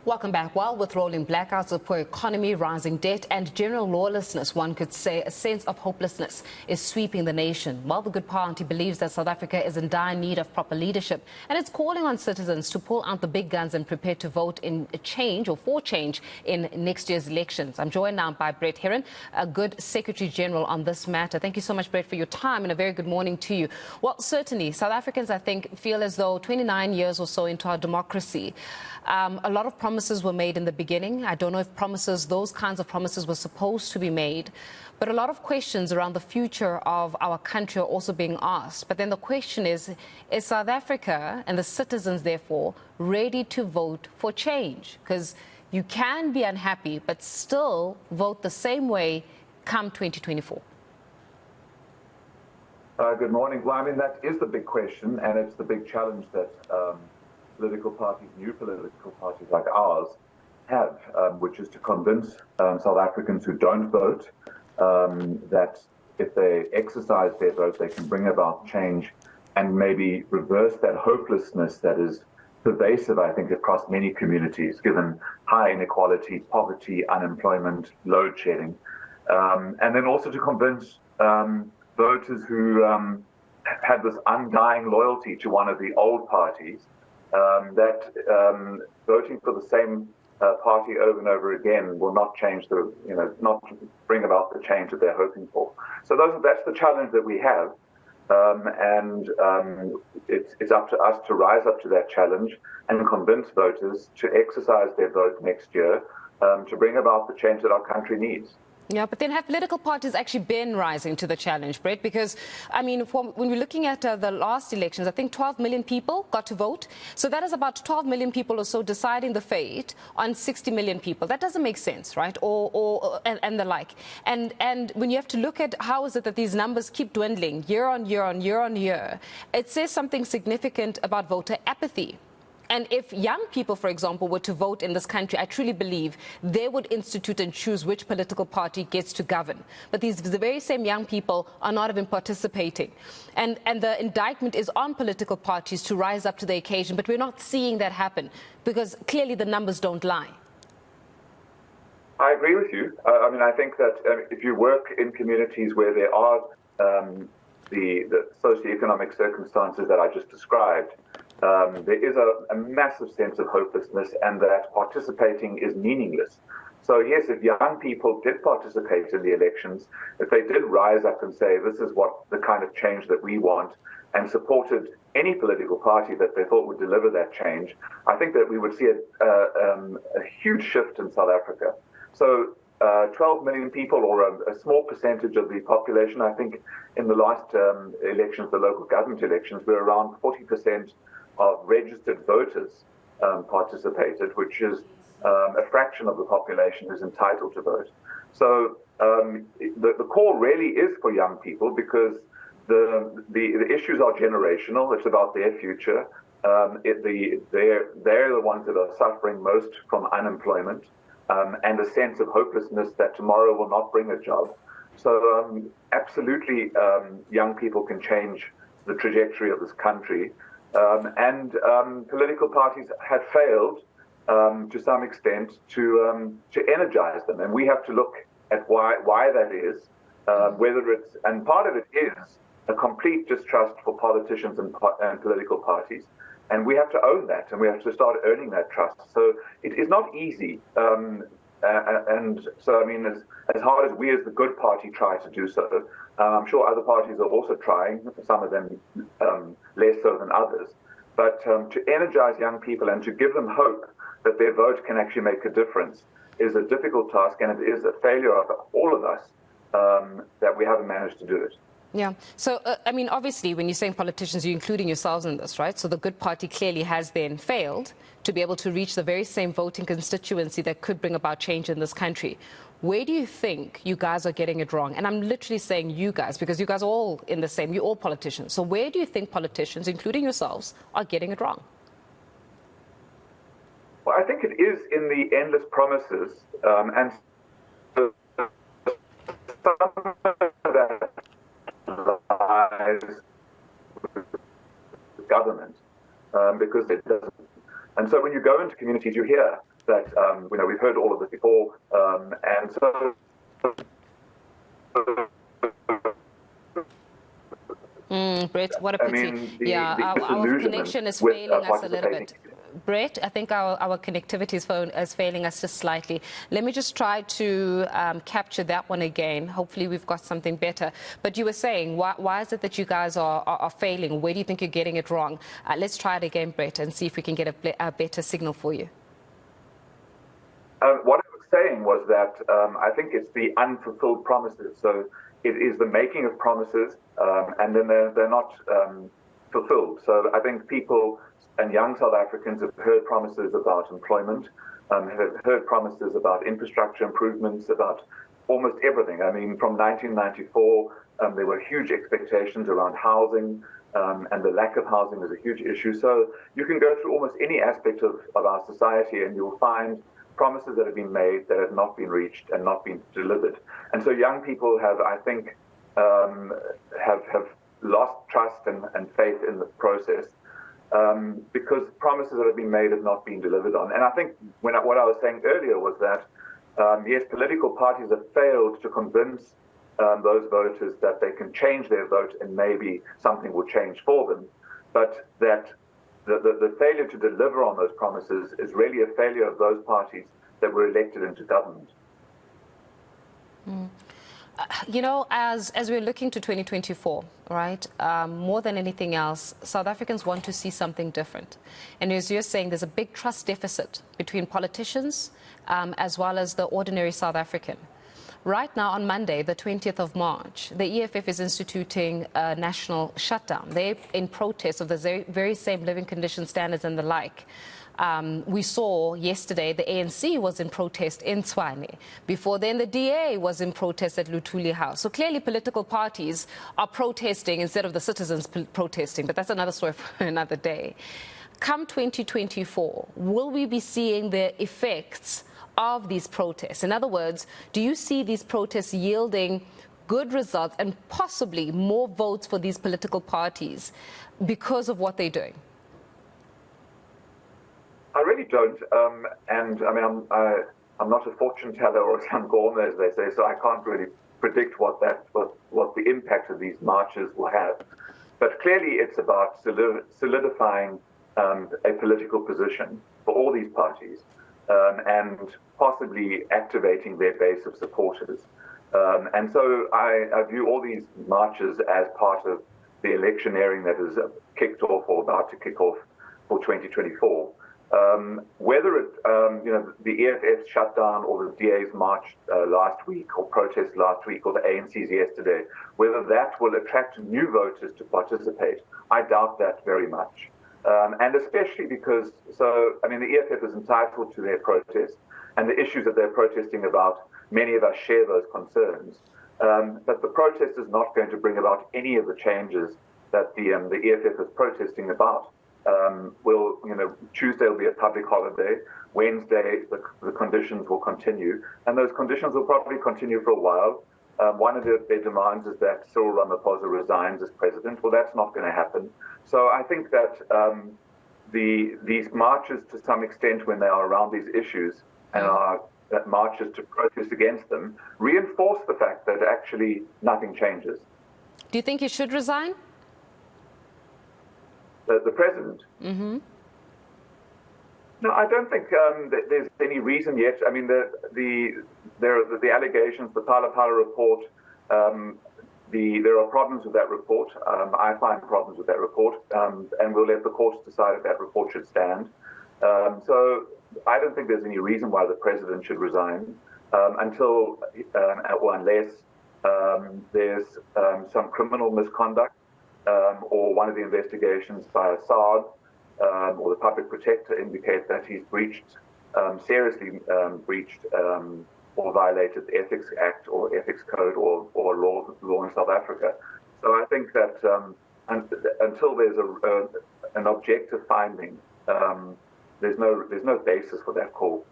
Welcome back. Well, with rolling blackouts, a poor economy, rising debt and general lawlessness, one could say a sense of hopelessness is sweeping the nation. While the Good Party believes that South Africa is in dire need of proper leadership, and it's calling on citizens to pull out the big guns and prepare to vote in change or for change in next year's elections. I'm joined now by Herron, a good Secretary General on this matter. Thank you so much, Brett, for your time, and a very good morning to you. Well, certainly, South Africans, I think, feel as though 29 years or so into our democracy, a lot of promises were made in the beginning. I don't know if those kinds of promises were supposed to be made, but a lot of questions around the future of our country are also being asked. But then the question is South Africa and the citizens, therefore, ready to vote for change? Because you can be unhappy, but still vote the same way come 2024. Good morning. Well, I mean, that is the big question, and it's the big challenge that political parties, new political parties like ours, have, which is to convince South Africans who don't vote that if they exercise their vote, they can bring about change and maybe reverse that hopelessness that is pervasive, I think, across many communities, given high inequality, poverty, unemployment, load shedding. And then also to convince voters who had this undying loyalty to one of the old parties, that voting for the same party over and over again will not change not bring about the change that they're hoping for. So that's the challenge that we have, and it's up to us to rise up to that challenge and convince voters to exercise their vote next year to bring about the change that our country needs. Yeah, but then have political parties actually been rising to the challenge, Brett? Because, I mean, when we're looking at the last elections, I think 12 million people got to vote. So that is about 12 million people or so deciding the fate on 60 million people. That doesn't make sense, right? And the like. And when you have to look at how is it that these numbers keep dwindling year on year on year on year, it says something significant about voter apathy. And if young people, for example, were to vote in this country, I truly believe they would institute and choose which political party gets to govern. But the very same young people are not even participating. And the indictment is on political parties to rise up to the occasion. But we're not seeing that happen because clearly the numbers don't lie. I agree with you. I mean, I think that if you work in communities where there are the socioeconomic circumstances that I just described, there is a massive sense of hopelessness, and that participating is meaningless. So yes, if young people did participate in the elections, if they did rise up and say, this is what the kind of change that we want, and supported any political party that they thought would deliver that change, I think that we would see a huge shift in South Africa. So 12 million people, or a small percentage of the population, I think in the last elections, the local government elections, were around 40% of registered voters participated, which is a fraction of the population who's entitled to vote. So the call really is for young people, because the issues are generational. It's about their future. They're the ones that are suffering most from unemployment and a sense of hopelessness that tomorrow will not bring a job. So absolutely, young people can change the trajectory of this country. And political parties have failed to some extent to energize them, and we have to look at why that is. Whether it's, and part of it is a complete distrust for politicians and political parties, and we have to own that, and we have to start earning that trust. So it is not easy, and so I mean, as hard as we as the Good Party try to do so, I'm sure other parties are also trying, some of them less so than others. But to energize young people and to give them hope that their vote can actually make a difference is a difficult task, and it is a failure of all of us that we haven't managed to do it. Yeah. So, I mean, obviously, when you're saying politicians, you're including yourselves in this, right? So the Good Party clearly has then failed to be able to reach the very same voting constituency that could bring about change in this country. Where do you think you guys are getting it wrong? And I'm literally saying you guys, because you guys are all in the same, you're all politicians. So where do you think politicians, including yourselves, are getting it wrong? Well, I think it is in the endless promises, and some of that lies with government, because it doesn't. And so when you go into communities, you hear that we've heard all of this before, and so. Brett, what a pity. I mean, Our connection is failing us a little bit. Brett, I think our connectivity is failing us just slightly. Let me just try to capture that one again. Hopefully we've got something better. But you were saying, why is it that you guys are failing? Where do you think you're getting it wrong? Let's try it again, Brett, and see if we can get a better signal for you. What I was saying was that I think it's the unfulfilled promises. So it is the making of promises, and then they're not fulfilled. So I think people and young South Africans have heard promises about employment, have heard promises about infrastructure improvements, about almost everything. I mean, from 1994, there were huge expectations around housing, and the lack of housing is a huge issue. So you can go through almost any aspect of our society and you'll find promises that have been made that have not been reached and not been delivered. And so young people have, I think, have lost trust and faith in the process because promises that have been made have not been delivered on. And I think what I was saying earlier was that, yes, political parties have failed to convince those voters that they can change their vote and maybe something will change for them, but that the failure to deliver on those promises is really a failure of those parties that were elected into government. As we're looking to 2024, right, more than anything else, South Africans want to see something different. And as you're saying, there's a big trust deficit between politicians as well as the ordinary South African. Right now, on Monday, the 20th of March, the EFF is instituting a national shutdown. They're in protest of the very same living condition standards and the like. We saw yesterday the ANC was in protest in Tshwane. Before then, the DA was in protest at Luthuli House. So clearly political parties are protesting instead of the citizens protesting. But that's another story for another day. Come 2024, will we be seeing the effects of these protests? In other words, do you see these protests yielding good results and possibly more votes for these political parties because of what they're doing? I really don't, and I mean, I'm not a fortune teller or a sangoma, as they say, so I can't really predict what the impact of these marches will have. But clearly, it's about solidifying a political position for all these parties, and possibly activating their base of supporters. And so I view all these marches as part of the electioneering that is kicked off or about to kick off for 2024. Whether it, the EFF's shutdown or the DA's march last week or protest last week or the ANC's yesterday, whether that will attract new voters to participate, I doubt that very much. And especially because, the EFF is entitled to their protest and the issues that they're protesting about, many of us share those concerns. But the protest is not going to bring about any of the changes that the EFF is protesting about. Tuesday will be a public holiday. Wednesday, the conditions will continue, and those conditions will probably continue for a while. One of their demands is that Cyril Ramaphosa resigns as president. Well, that's not going to happen. So I think that these marches, to some extent, when they are around these issues and are marches to protest against them, reinforce the fact that actually nothing changes. Do you think he should resign? The president? Mm-hmm. No, I don't think that there's any reason yet. I mean, the allegations, the Pala report, there are problems with that report. I find problems with that report, and we'll let the courts decide if that report should stand. So I don't think there's any reason why the president should resign until or unless there's some criminal misconduct. Or one of the investigations by Assad or the public protector indicate that he's seriously breached or violated the Ethics Act or Ethics Code or law in South Africa. So I think that until there's an objective finding, there's no basis for that call.